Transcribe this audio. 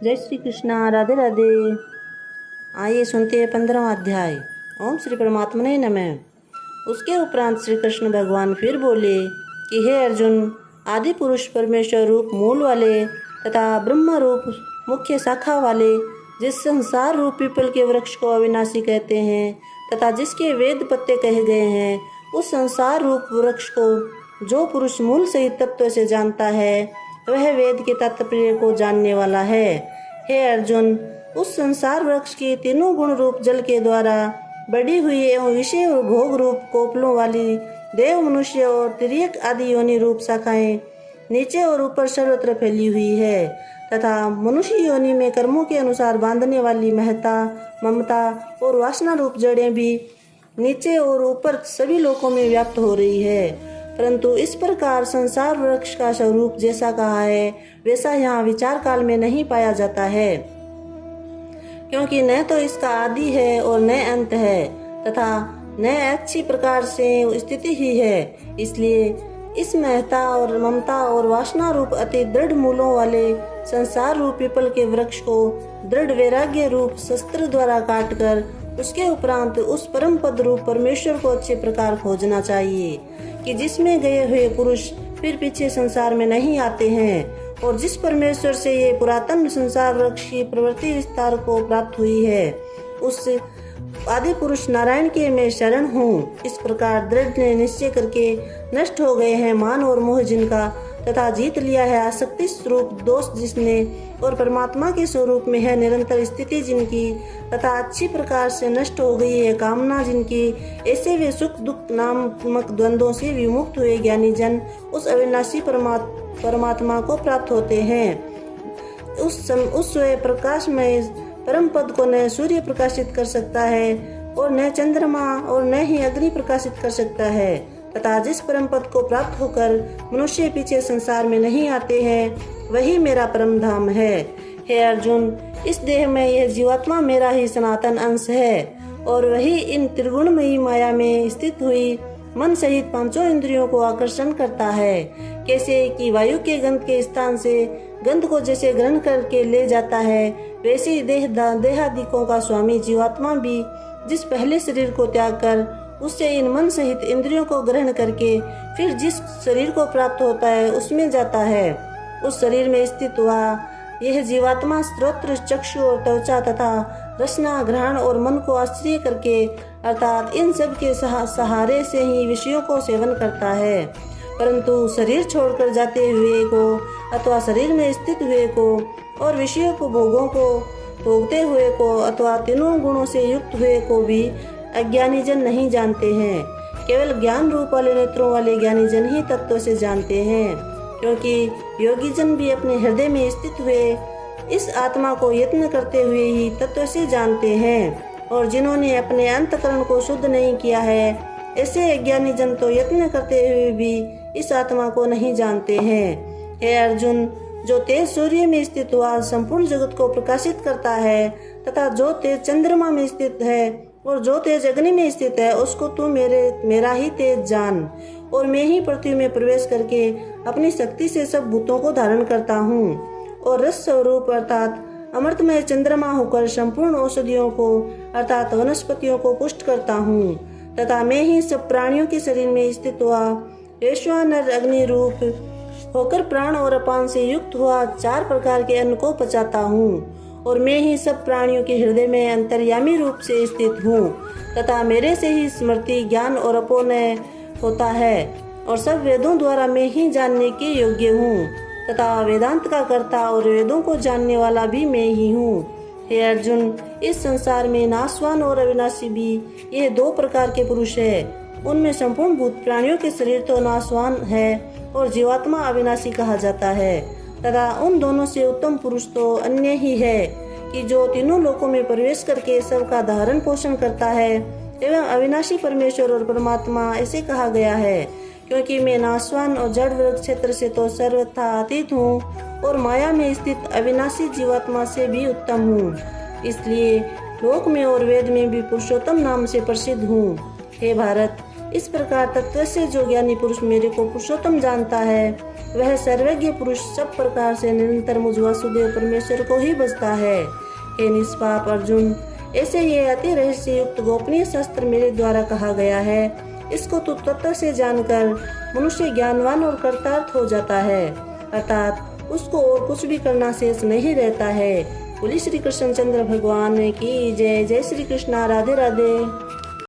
जय श्री कृष्णा। राधे राधे। आइए सुनते हैं 15वां अध्याय। ओम श्री परमात्मने नमः। उसके उपरांत श्री कृष्ण भगवान फिर बोले कि हे अर्जुन, आदि पुरुष परमेश्वर रूप मूल वाले तथा ब्रह्म रूप मुख्य शाखा वाले, जिस संसार रूप पीपल के वृक्ष को अविनाशी कहते हैं तथा जिसके वेद पत्ते कहे गए हैं, उस संसार रूप वृक्ष को जो पुरुष मूल सहित तत्व से जानता है, वह वेद के तात्पर्य को जानने वाला है। हे अर्जुन, उस संसार वृक्ष की तीनों गुण रूप जल के द्वारा बढ़ी हुई एवं विषय और भोग रूप कोपलों वाली देव, मनुष्य और तिर्यक आदि योनि रूप शाखाएं नीचे और ऊपर सर्वत्र फैली हुई है तथा मनुष्य योनि में कर्मों के अनुसार बांधने वाली महता, ममता और वासना रूप जड़ें भी नीचे और ऊपर सभी लोकों में व्याप्त हो रही है। परंतु इस प्रकार संसार वृक्ष का स्वरूप जैसा कहा है वैसा यहाँ विचार काल में नहीं पाया जाता है, क्योंकि न तो इसका आदि है और न अंत है तथा न अच्छी प्रकार से स्थिति ही है। इसलिए इस महता और ममता और वासना रूप अति दृढ़ मूलों वाले संसार रूप पीपल के वृक्ष को दृढ़ वैराग्य रूप शस्त्र द्वारा काटकर उसके उपरांत उस परम पद रूप परमेश्वर को अच्छे प्रकार खोजना चाहिए कि जिसमें गए हुए पुरुष फिर पीछे संसार में नहीं आते हैं और जिस परमेश्वर से ये पुरातन संसार वृक्ष की प्रवृत्ति विस्तार को प्राप्त हुई है, उस आदि पुरुष नारायण के मैं शरण हूँ। इस प्रकार दृढ़ निश्चय करके नष्ट हो गए हैं मान और मोह जिनका, तथा जीत लिया है आसक्ति स्वरूप दोष जिसने, और परमात्मा के स्वरूप में है निरंतर स्थिति जिनकी, तथा अच्छी प्रकार से नष्ट हो गई है कामना जिनकी, ऐसे वे सुख दुख नामक द्वंद्वों से विमुक्त हुए ज्ञानी जन उस अविनाशी परमात्मा को प्राप्त होते हैं। उस स्वयं प्रकाश में परम पद को न सूर्य प्रकाशित कर सकता है और न चंद्रमा और न ही अग्नि प्रकाशित कर सकता है, तथा जिस परम पद को प्राप्त होकर मनुष्य पीछे संसार में नहीं आते हैं, वही मेरा परम धाम है। हे अर्जुन, इस देह में यह जीवात्मा मेरा ही सनातन अंश है और वही इन त्रिगुणमयी माया में स्थित हुई मन सहित पांचों इंद्रियों को आकर्षण करता है। कैसे कि वायु के गंध के स्थान से गंध को जैसे ग्रहण करके ले जाता है, वैसे ही देहादिकों का स्वामी जीवात्मा भी जिस पहले शरीर को त्याग कर उससे इन मन सहित इंद्रियों को ग्रहण करके फिर जिस शरीर को प्राप्त होता है उसमें जाता है। उस शरीर में स्थित हुआ यह जीवात्मा श्रोत्र, चक्षु और त्वचा तथा रसना, घ्राण और मन को आश्रय करके अर्थात इन सब के सहारे से ही विषयों को सेवन करता है। परंतु शरीर छोड़कर जाते हुए को अथवा शरीर में स्थित हुए को और विषयों को भोगों को भोगते हुए को अथवा तीनों गुणों से युक्त हुए को भी अज्ञानी जन नहीं जानते हैं। केवल ज्ञान रूप वाले नेत्रों वाले ज्ञानी जन ही तत्व से जानते हैं, क्योंकि योगी जन भी अपने हृदय में स्थित हुए इस आत्मा को यत्न करते हुए ही तत्व से जानते हैं। और जिन्होंने अपने अंतकरण को शुद्ध नहीं किया है, ऐसे अज्ञानी जन तो यत्न करते हुए भी इस आत्मा को नहीं जानते हैं। हे अर्जुन, जो तेज सूर्य में स्थित हुआ संपूर्ण जगत को प्रकाशित करता है तथा जो तेज चंद्रमा में स्थित है और जो तेज अग्नि में स्थित है, उसको तू मेरा ही तेज जान। और मैं ही पृथ्वी में प्रवेश करके अपनी शक्ति से सब भूतों को धारण करता हूँ और रस स्वरूप अर्थात अमृतमय चंद्रमा होकर संपूर्ण औषधियों को अर्थात वनस्पतियों को पुष्ट करता हूँ, तथा मैं ही सब प्राणियों के शरीर में स्थित हुआ वैश्वानर अग्नि रूप होकर प्राण और अपान से युक्त हुआ 4 प्रकार के अन्न को पचाता हूँ। और मैं ही सब प्राणियों के हृदय में अंतर्यामी रूप से स्थित हूँ, तथा मेरे से ही स्मृति, ज्ञान और अपोनय होता है और सब वेदों द्वारा मैं ही जानने के योग्य हूँ, तथा वेदांत का कर्ता और वेदों को जानने वाला भी मैं ही हूँ। हे अर्जुन, इस संसार में नाशवान और अविनाशी भी ये 2 प्रकार के पुरुष है। उनमें संपूर्ण भूत प्राणियों के शरीर तो नाशवान है और जीवात्मा अविनाशी कहा जाता है, तथा उन दोनों से उत्तम पुरुष तो अन्य ही है कि जो तीनों लोकों में प्रवेश करके सबका धारण पोषण करता है। एवं अविनाशी परमेश्वर और परमात्मा ऐसे कहा गया है, क्योंकि मैं नाशवान और जड़ वर्ग क्षेत्र से तो सर्वथा अतीत हूँ और माया में स्थित अविनाशी जीवात्मा से भी उत्तम हूँ। इसलिए लोक में और वेद में भी पुरुषोत्तम नाम से प्रसिद्ध हूँ। हे भारत, इस प्रकार तत्व से जो ज्ञानी पुरुष मेरे को पुरुषोत्तम जानता है, वह सर्वज्ञ पुरुष सब प्रकार से निरंतर मुझ वासुदेव परमेश्वर को ही बसता है। हे निष्पाप अर्जुन, ऐसे ये अति रहस्य युक्त गोपनीय शास्त्र मेरे द्वारा कहा गया है। इसको तू तत्व से जानकर मनुष्य ज्ञानवान और कृतार्थ हो जाता है, अर्थात उसको और कुछ भी करना शेष नहीं रहता है। बोली श्री कृष्णचंद्र भगवान की जय। जय श्री कृष्णा। राधे राधे।